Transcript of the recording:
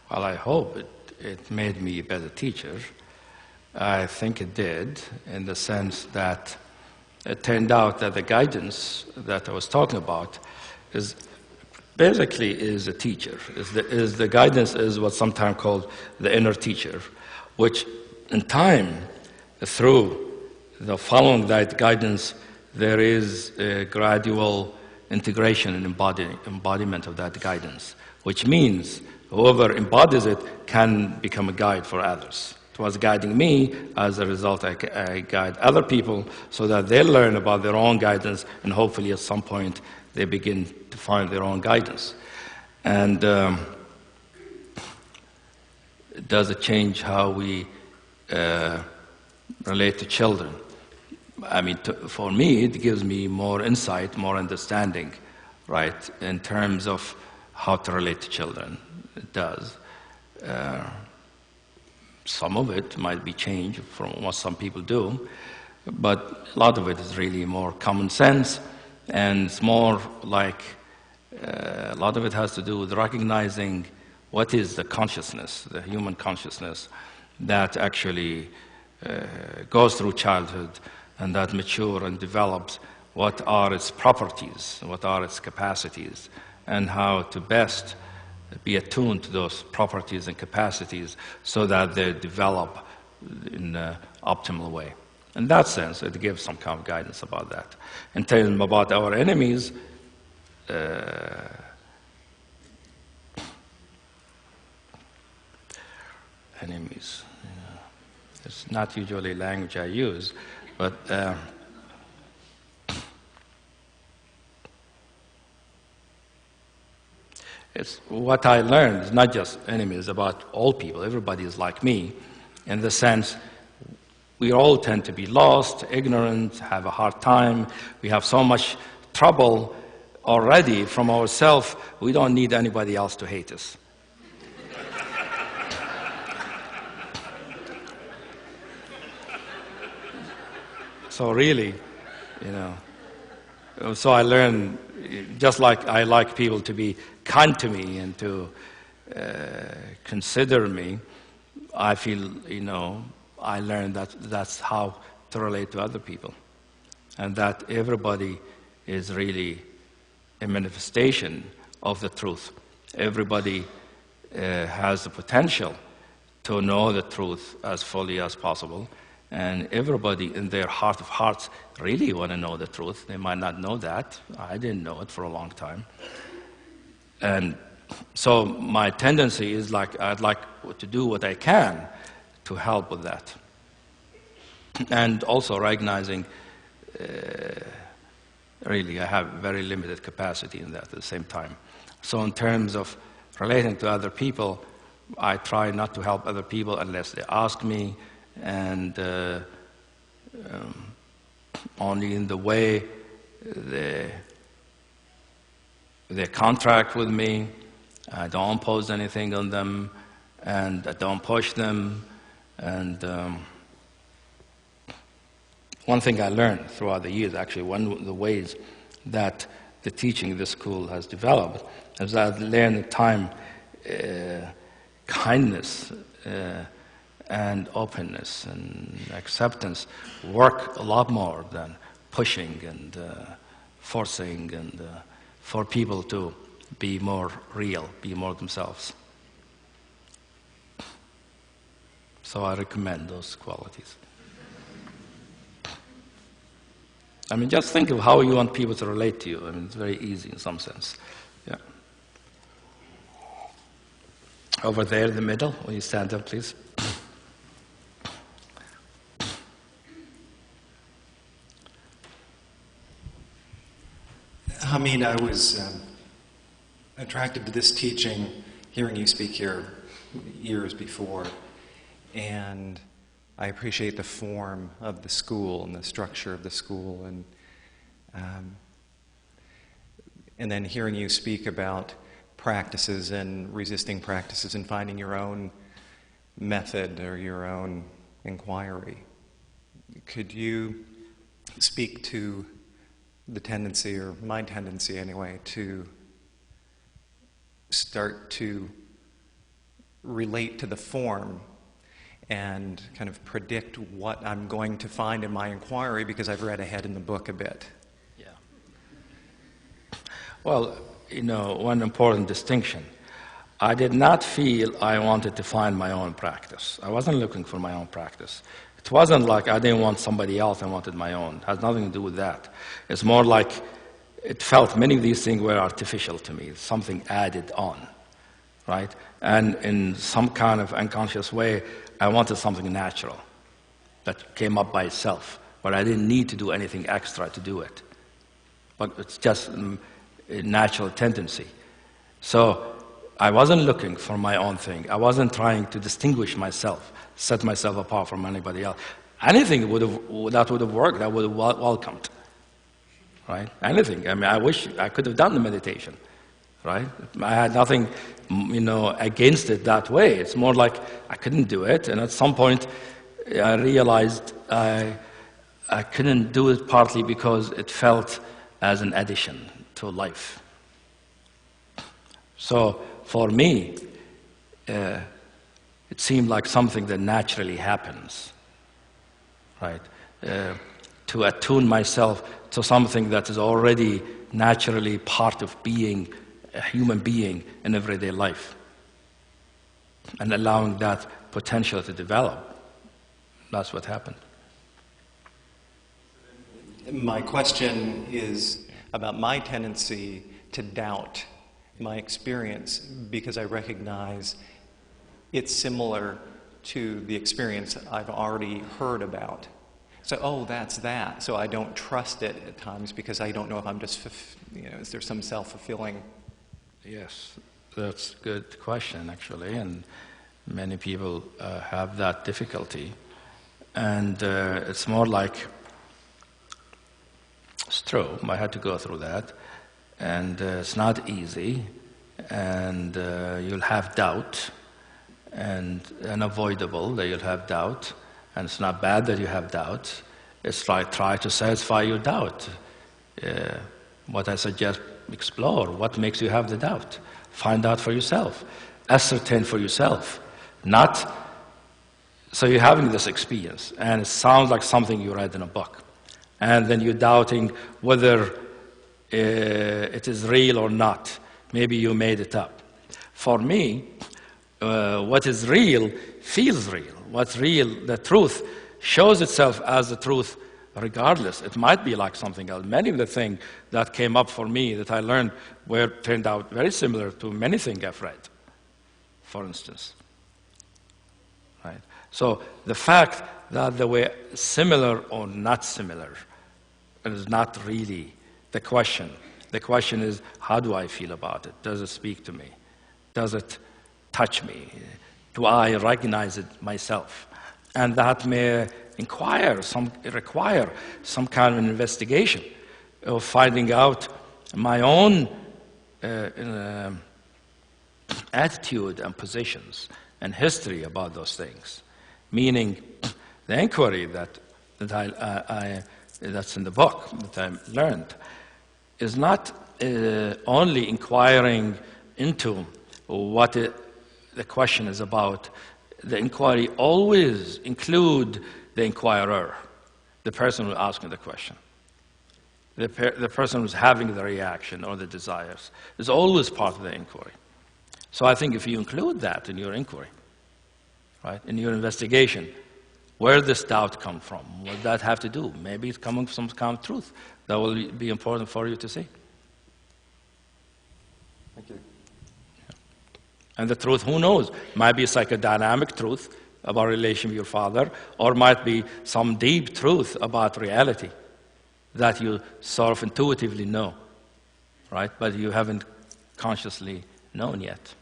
Well, I hope it made me a better teacher. I think it did, in the sense that it turned out that the guidance that I was talking about is basically is a teacher. The guidance is what's sometimes called the inner teacher, which in time, through the following that guidance, there is a gradual integration and embodiment of that guidance, which means whoever embodies it can become a guide for others. It was guiding me. As a result, I guide other people so that they learn about their own guidance, and hopefully at some point they begin to find their own guidance. And does it change how we relate to children? I mean, for me, it gives me more insight, more understanding, right, in terms of how to relate to children. It does. Some of it might be changed from what some people do, but a lot of it is really more common sense, and it's more like a lot of it has to do with recognizing what is the consciousness, the human consciousness that actually goes through childhood and that matures and develops. What are its properties, what are its capacities, and how to best be attuned to those properties and capacities so that they develop in an optimal way. In that sense, it gives some kind of guidance about that. And telling them about our enemies, enemies. It's not usually language I use, but it's what I learned is not just enemies, about all people. Everybody is like me, in the sense we all tend to be lost, ignorant, have a hard time. We have so much trouble already from ourselves, we don't need anybody else to hate us. So really, so I learned, just like I like people to be kind to me and to consider me, I feel, I learned that that's how to relate to other people. And that everybody is really a manifestation of the truth. Everybody has the potential to know the truth as fully as possible. And everybody in their heart of hearts really want to know the truth. They might not know that. I didn't know it for a long time. And so my tendency is I'd like to do what I can to help with that. And also recognizing, really, I have very limited capacity in that at the same time. So in terms of relating to other people, I try not to help other people unless they ask me, and only in the way they contract with me. I don't impose anything on them, and I don't push them. And one thing I learned throughout the years, actually, one of the ways that the teaching of this school has developed is that I learned in time kindness and openness and acceptance work a lot more than pushing and forcing, and for people to be more real, be more themselves. So I recommend those qualities. I mean, just think of how you want people to relate to you. I mean, it's very easy in some sense. Yeah. Over there in the middle, will you stand up, please? Hameed, I was attracted to this teaching, hearing you speak here years before, and I appreciate the form of the school and the structure of the school, and then hearing you speak about practices and resisting practices and finding your own method or your own inquiry. Could you speak to the tendency, or my tendency anyway, to start to relate to the form and kind of predict what I'm going to find in my inquiry because I've read ahead in the book a bit. Yeah. Well, one important distinction. I did not feel I wanted to find my own practice. I wasn't looking for my own practice. It wasn't like I didn't want somebody else, I wanted my own. It has nothing to do with that. It's more like it felt many of these things were artificial to me, something added on, right? And in some kind of unconscious way, I wanted something natural that came up by itself, but I didn't need to do anything extra to do it. But it's just a natural tendency. So I wasn't looking for my own thing. I wasn't trying to distinguish myself, set myself apart from anybody else. Anything that would have worked, I would have welcomed, right? Anything. I mean, I wish I could have done the meditation, right? I had nothing, against it that way. It's more like I couldn't do it, and at some point I realized I couldn't do it partly because it felt as an addition to life. So for me, it seemed like something that naturally happens, right? To attune myself to something that is already naturally part of being a human being in everyday life, and allowing that potential to develop. That's what happened. My question is about my tendency to doubt my experience because I recognize it's similar to the experience I've already heard about. So, that's that. So I don't trust it at times because I don't know if I'm just, is there some self-fulfilling? Yes, that's a good question, actually, and many people have that difficulty. And it's more like, it's true, I had to go through that, and it's not easy, and you'll have doubt, and unavoidable that you'll have doubt, and it's not bad that you have doubt. It's like try to satisfy your doubt. What I suggest, explore what makes you have the doubt. Find out for yourself. Ascertain for yourself. Not so you're having this experience, and it sounds like something you read in a book, and then you're doubting whether it is real or not. Maybe you made it up. For me, what is real feels real. What's real, the truth, shows itself as the truth regardless. It might be like something else. Many of the things that came up for me that I learned turned out very similar to many things I've read, for instance. Right? So the fact that they were similar or not similar is not really the question. The question is, how do I feel about it? Does it speak to me? Does it touch me? Do I recognize it myself? And that may require some kind of an investigation of finding out my own attitude and positions and history about those things. Meaning, the inquiry that's in the book that I learned is not only inquiring into what the question is about. The inquiry always include the inquirer, the person who's asking the question, the person who's having the reaction or the desires. Is always part of the inquiry. So I think if you include that in your inquiry, right, in your investigation, where does doubt come from? What does that have to do? Maybe it's coming from some kind of truth that will be important for you to see. Thank you. And the truth, who knows? Might be a psychodynamic truth about relation with your father, or might be some deep truth about reality that you sort of intuitively know, right? But you haven't consciously known yet.